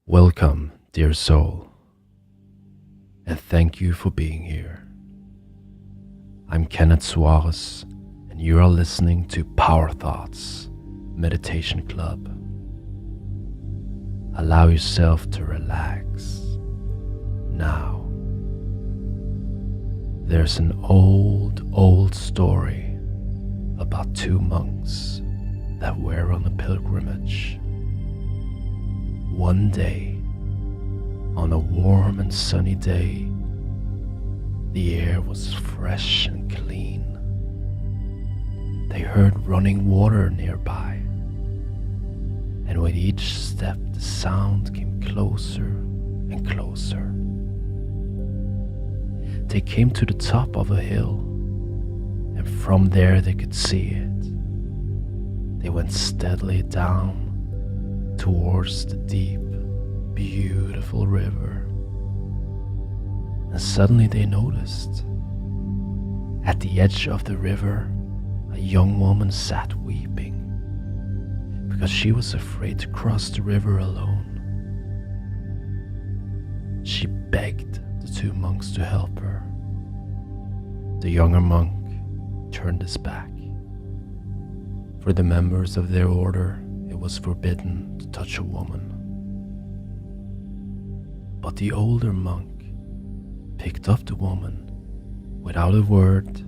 Welcome, dear soul, and thank you for being here. I'm Kenneth Suarez, and you are listening to Power Thoughts Meditation Club. Allow yourself to relax now. There's an old story about two monks that were on a pilgrimage. One day, on a warm and sunny day, the air was fresh and clean. They heard running water nearby, and with each step the sound came closer and closer. They came to the top of a hill, and from there they could see it. They went steadily down towards the deep, beautiful river. And suddenly they noticed, at the edge of the river, a young woman sat weeping because she was afraid to cross the river alone. She begged the two monks to help her. The younger monk turned his back. For the members of their order, it was forbidden to touch a woman. But the older monk picked up the woman without a word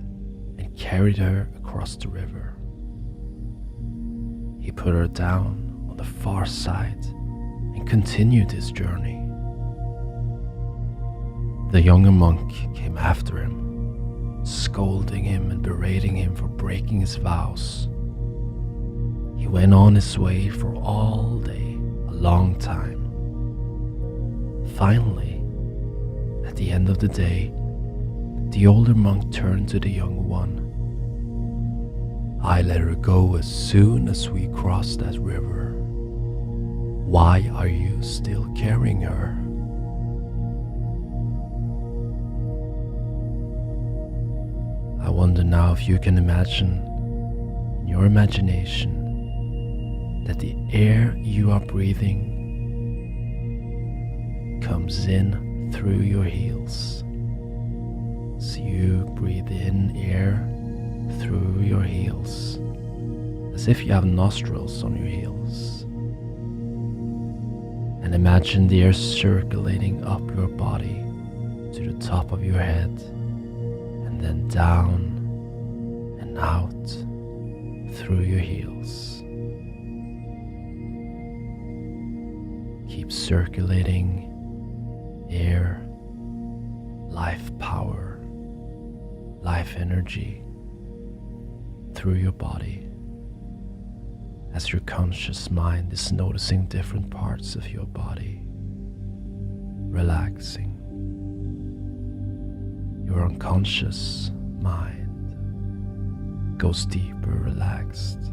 and carried her across the river. He put her down on the far side and continued his journey. The younger monk came after him, scolding him and berating him for breaking his vows. He went on his way for all day, a long time. Finally, at the end of the day, the older monk turned to the younger one. "I let her go as soon as we crossed that river. Why are you still carrying her?" I wonder now if you can imagine, in your imagination, that the air you are breathing comes in through your heels. So you breathe in air through your heels, as if you have nostrils on your heels. And imagine the air circulating up your body to the top of your head, and then down and out through your heels. Keep circulating air, life power, life energy through your body as your conscious mind is noticing different parts of your body, relaxing. Your unconscious mind goes deeper, relaxed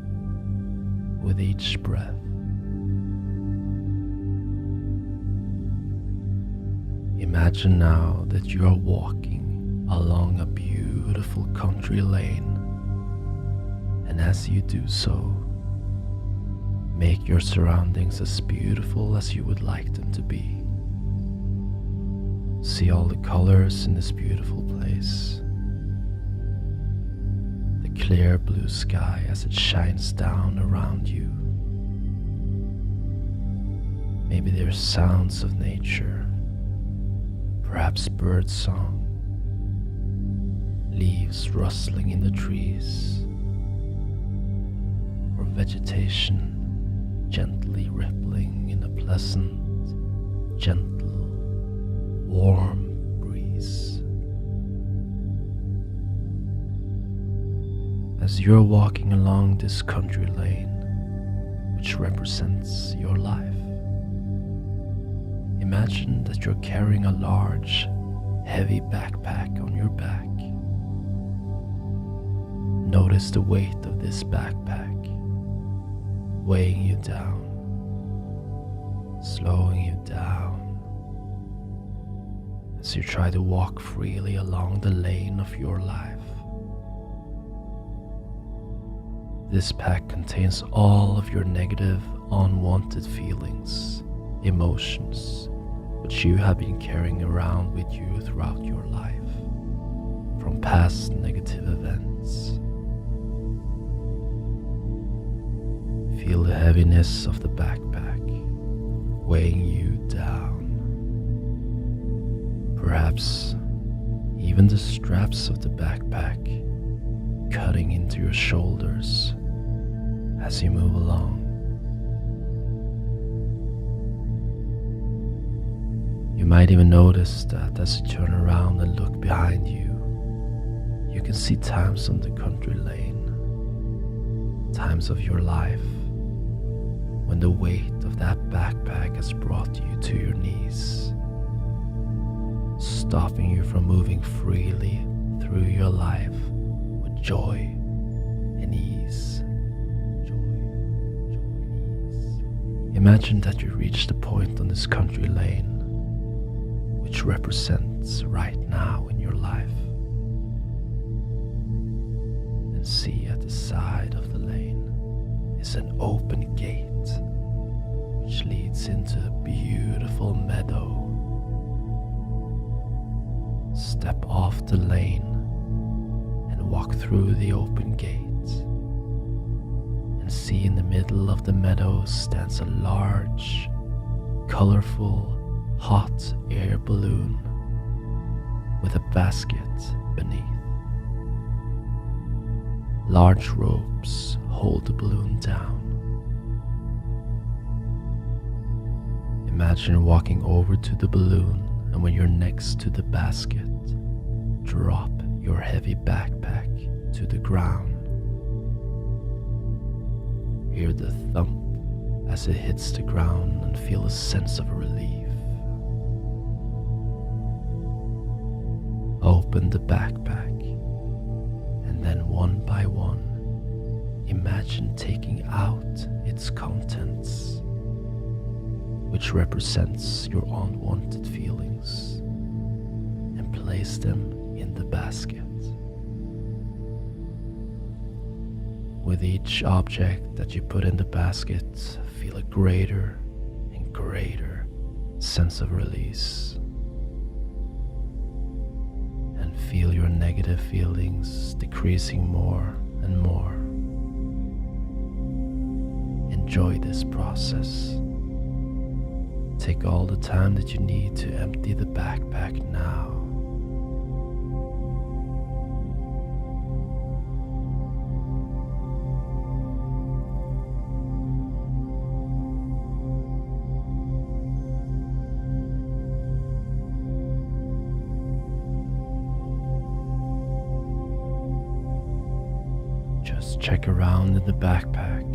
with each breath. Imagine now that you are walking along a beautiful country lane, and as you do so, make your surroundings as beautiful as you would like them to be. See all the colors in this beautiful place. The clear blue sky as it shines down around you. Maybe there's sounds of nature. Perhaps bird song, leaves rustling in the trees, or vegetation gently rippling in a pleasant, gentle, warm breeze. As you're walking along this country lane, which represents your life, imagine that you're carrying a large, heavy backpack on your back. Notice the weight of this backpack weighing you down, slowing you down as you try to walk freely along the lane of your life. This pack contains all of your negative, unwanted feelings emotions which you have been carrying around with you throughout your life from past negative events. Feel the heaviness of the backpack weighing you down. Perhaps even the straps of the backpack cutting into your shoulders as you move along. You might even notice that as you turn around and look behind you, you can see times on the country lane, times of your life when the weight of that backpack has brought you to your knees, stopping you from moving freely through your life with joy and ease. Imagine that you reach the point on this country lane which represents right now in your life, and see at the side of the lane is an open gate which leads into a beautiful meadow. Step off the lane and walk through the open gate, and see in the middle of the meadow stands a large, colorful, hot air balloon with a basket beneath. Large ropes hold the balloon down. Imagine walking over to the balloon, and when you're next to the basket, drop your heavy backpack to the ground. Hear the thump as it hits the ground and feel a sense of relief. Open the backpack, and then one by one, imagine taking out its contents, which represents your unwanted feelings, and place them in the basket. With each object that you put in the basket, feel a greater and greater sense of release. And feel your negative feelings decreasing more and more. Enjoy this process. Take all the time that you need to empty the backpack now. Just check around in the backpack.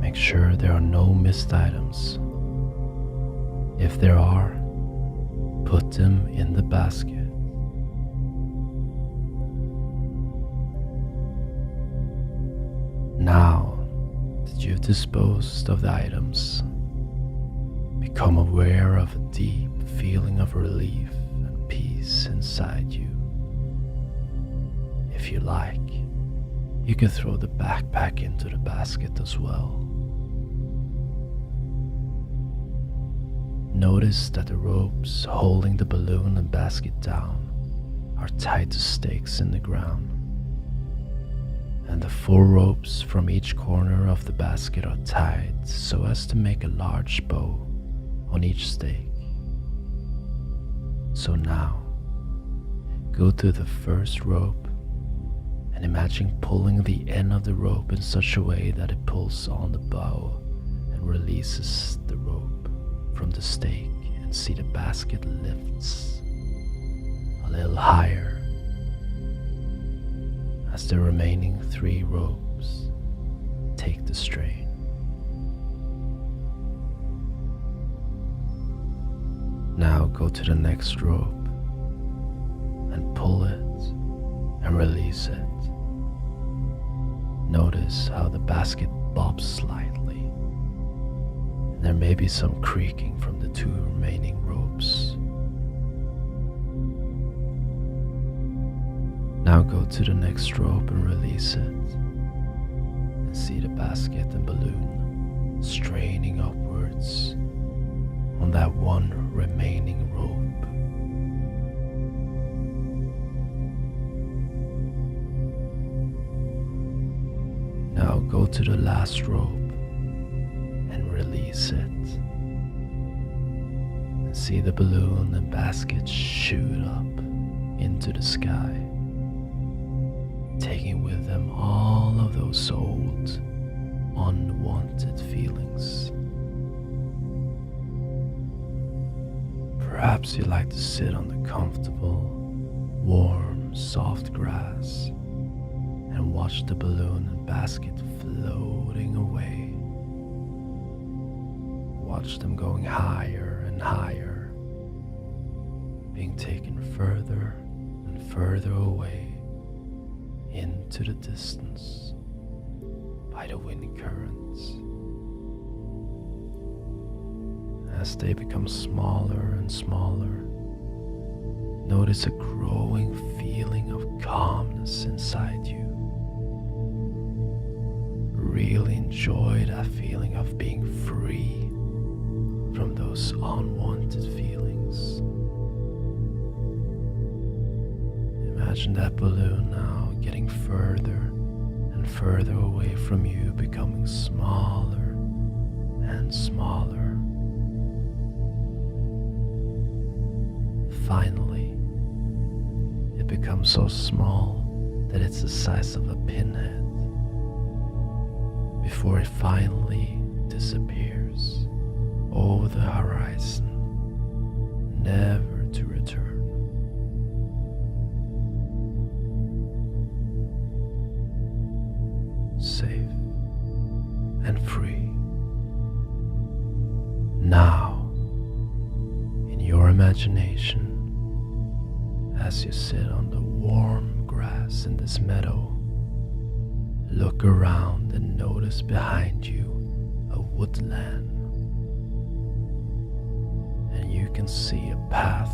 Make sure there are no missed items. If there are, put them in the basket. Now that you've disposed of the items, become aware of a deep feeling of relief and peace inside you. If you like, you can throw the backpack into the basket as well. Notice that the ropes holding the balloon and basket down are tied to stakes in the ground, and the 4 ropes from each corner of the basket are tied so as to make a large bow on each stake. So now, go to the first rope and imagine pulling the end of the rope in such a way that it pulls on the bow and releases the rope from the stake, and see the basket lifts a little higher as the remaining 3 ropes take the strain. Now go to the next rope and pull it and release it. Notice how the basket bobs slightly. There may be some creaking from the 2 remaining ropes. Now go to the next rope and release it, and see the basket and balloon straining upwards that one remaining rope. Now go to the last rope and release it. And see the balloon and basket shoot up into the sky, taking with them all of those old, unwanted feelings. Perhaps you like to sit on the comfortable, warm, soft grass and watch the balloon and basket floating away. Watch them going higher and higher, being taken further and further away into the distance by the wind currents. As they become smaller and smaller, notice a growing feeling of calmness inside you. Really enjoy that feeling of being free from those unwanted feelings. Imagine that balloon now getting further and further away from you, becoming smaller and smaller. Finally, it becomes so small that it's the size of a pinhead, before it finally disappears over the horizon, never to return. Safe and free. Now, in your imagination, as you sit on the warm grass in this meadow, look around and notice behind you a woodland. And you can see a path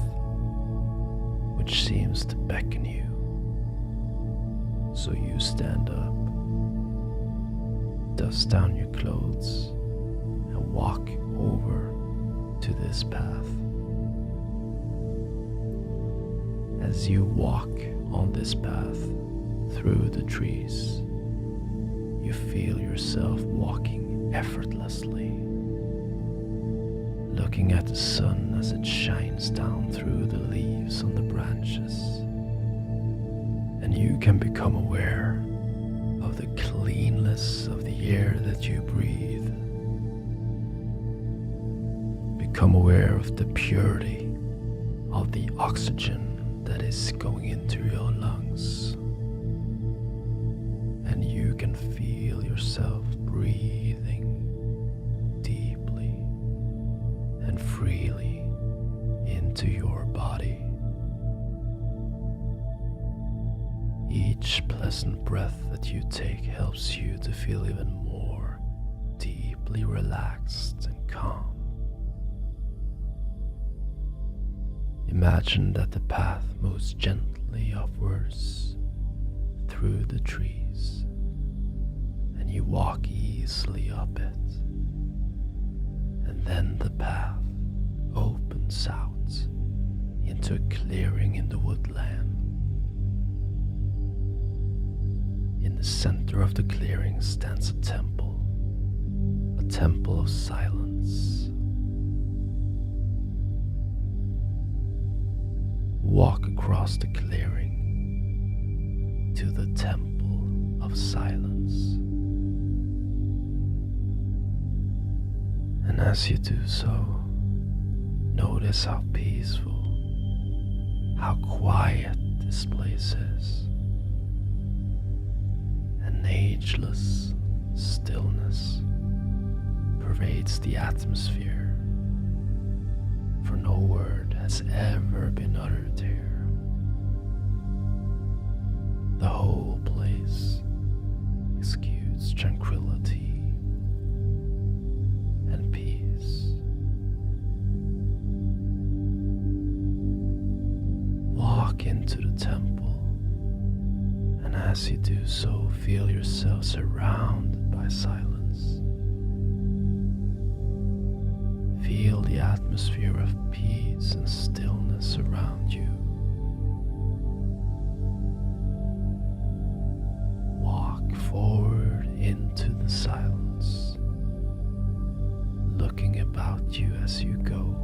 which seems to beckon you. So you stand up, dust down your clothes, and walk over to this path. As you walk on this path through the trees, you feel yourself walking effortlessly, looking at the sun as it shines down through the leaves on the branches, and you can become aware of the cleanness of the air that you breathe. Become aware of the purity of the oxygen that is going into your lungs, and you can feel yourself breathing deeply and freely into your body. Each pleasant breath that you take helps you to feel even more deeply relaxed and calm. Imagine that the path moves gently upwards through the trees, and you walk easily up it. And then the path opens out into a clearing in the woodland. In the center of the clearing stands a temple of silence. Walk across the clearing to the temple of silence. And as you do so, notice how peaceful, how quiet this place is. An ageless stillness pervades the atmosphere, for no word has ever been uttered here. The whole place exudes tranquility and peace. Walk into the temple, and as you do so, feel yourself surrounded by silence. Feel the atmosphere of peace and stillness around you. Walk forward into the silence, looking about you as you go.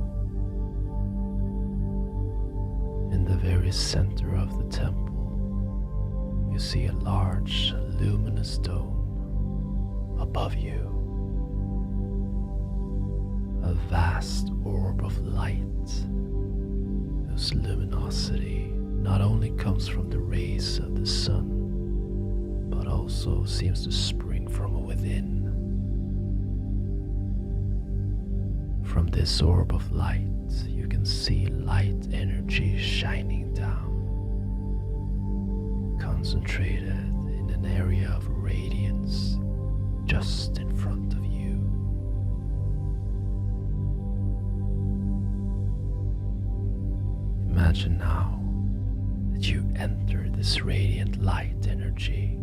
In the very center of the temple, you see a large luminous dome above you. A vast orb of light whose luminosity not only comes from the rays of the sun, but also seems to spring from within. From this orb of light, you can see light energy shining down, concentrated in an area of radiance just in front of you. Imagine now that you enter this radiant light energy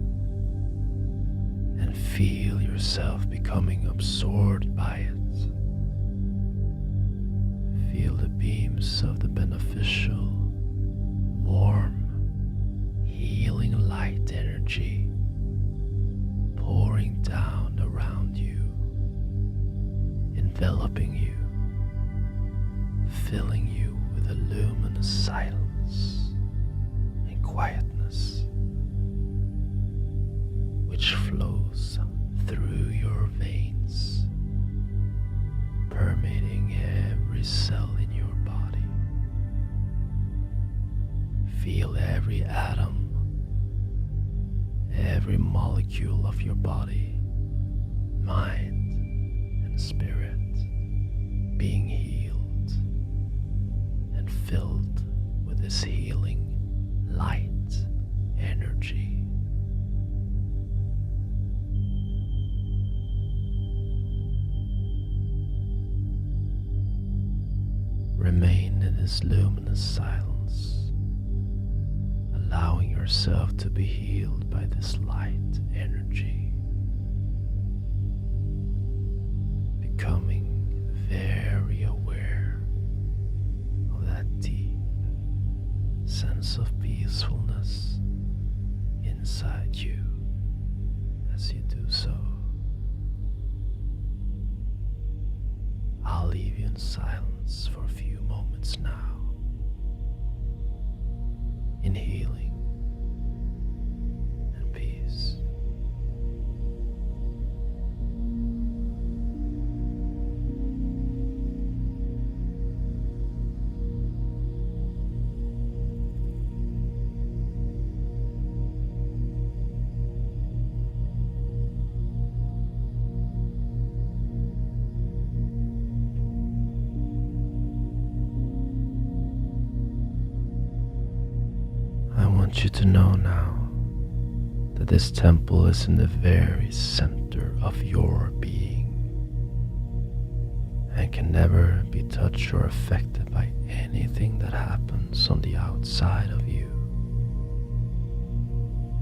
and feel yourself becoming absorbed by it. Feel the beams of the beneficial, warm, healing light energy pouring down around you, enveloping you, filling you with a luminous silence and quietness, which flows through your veins, permeating every cell in your body. Feel every atom, every molecule of your body, mind, and spirit being healed and filled with this healing light energy. Remain in this luminous silence, allowing yourself to be healed by this light energy, becoming very aware of that deep sense of peacefulness inside you as you do so. I'll leave you in silence for a few moments now, in healing and peace. I want you to know now that this temple is in the very center of your being and can never be touched or affected by anything that happens on the outside of you.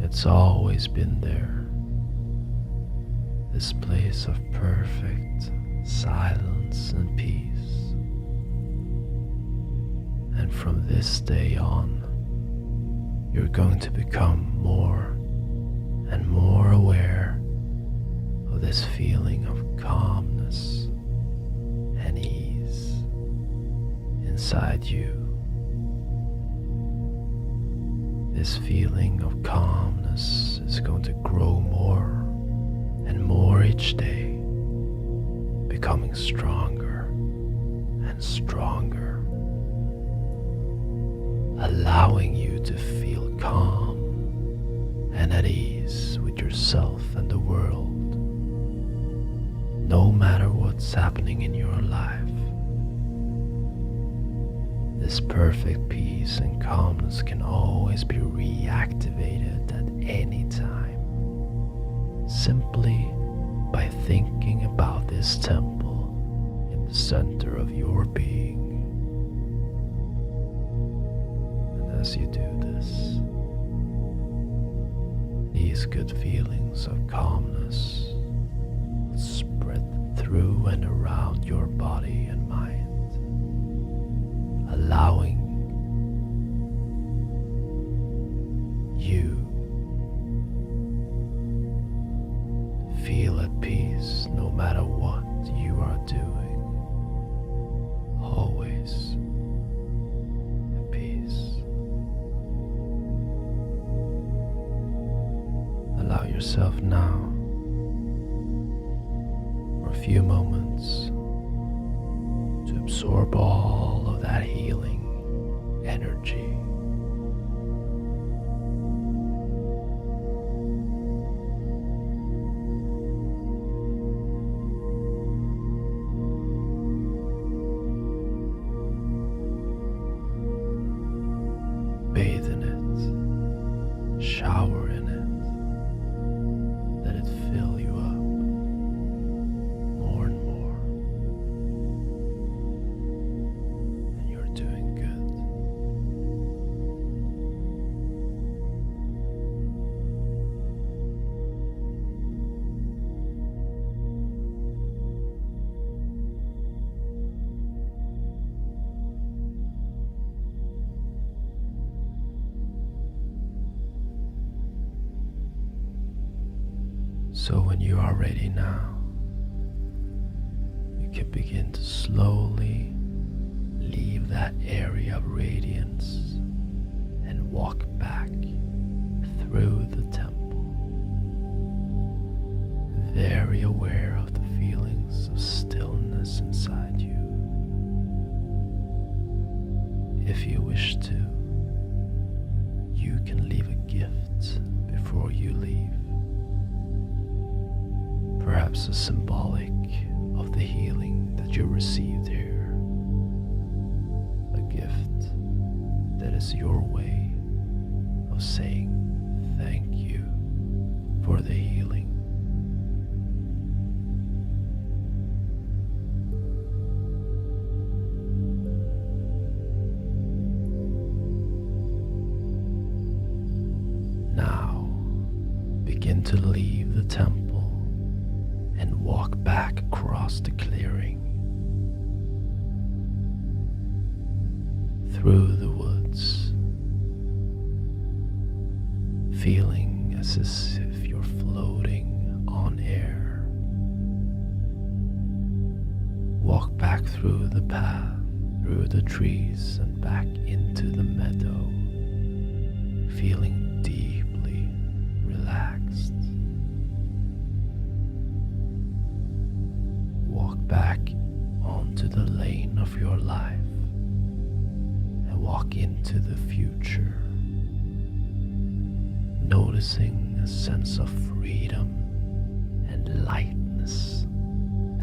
It's always been there, this place of perfect silence and peace. And from this day on, you're going to become more and more aware of this feeling of calmness and ease inside you. This feeling of calmness is going to grow more and more each day, becoming stronger and stronger, allowing you to feel calm and at ease with yourself and the world, no matter what's happening in your life. This perfect peace and calmness can always be reactivated at any time, simply by thinking about this temple in the center of your being. As you do this, these good feelings of calmness spread through and around your body and mind. yourself now for a few moments to absorb all of that healing energy. Bathe in it, shower in it, let it fill you up more and more, and you're doing good. So when you are ready now, you can begin to slowly leave that area of radiance and walk back through the temple, very aware of the feelings of stillness inside you. If you wish to, you can leave a gift before you leave. Perhaps a symbolic of the healing that you received here. A gift that is your way of saying thank you for the healing. Now, begin to leave the temple and walk back across the clearing, through the woods, feeling as if you're floating on air. Walk back through the path, through the trees, and back into the meadow, feeling deeply relaxed. Walk back onto the lane of your life and walk into the future, noticing a sense of freedom and lightness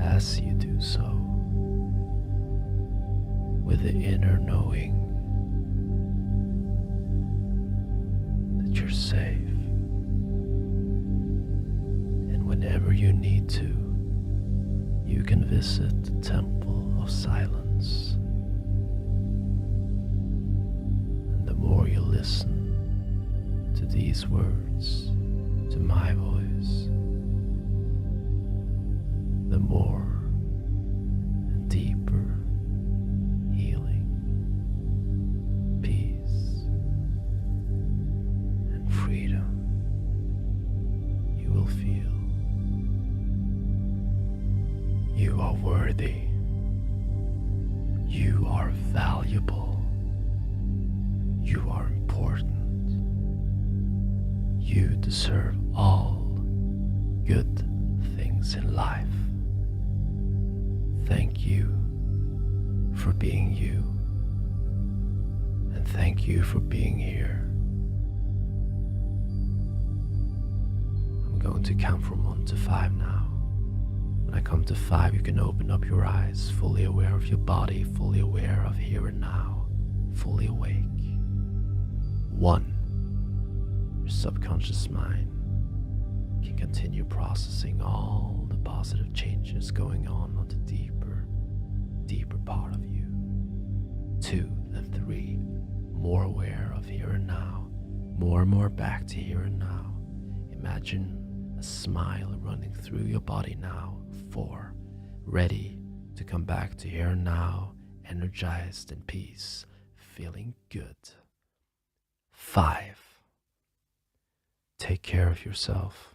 as you do so, with the inner knowing that you're safe, and whenever you need to, you can visit the Temple of Silence. And the more you listen to these words, to my voice, the more and deeper healing, peace, and freedom you will feel. You are worthy. You are valuable. You are important. You deserve all good things in life. Thank you for being you. And thank you for being here. I'm going to count from 1 to 5 now. When I come to 5, you can open up your eyes, fully aware of your body, fully aware of here and now, fully awake. 1, your subconscious mind can continue processing all the positive changes going on the deeper part of you. 2 and 3, more aware of here and now, more and more back to here and now. Imagine a smile running through your body now. 4, ready to come back to here and now, energized in peace, feeling good. 5, take care of yourself.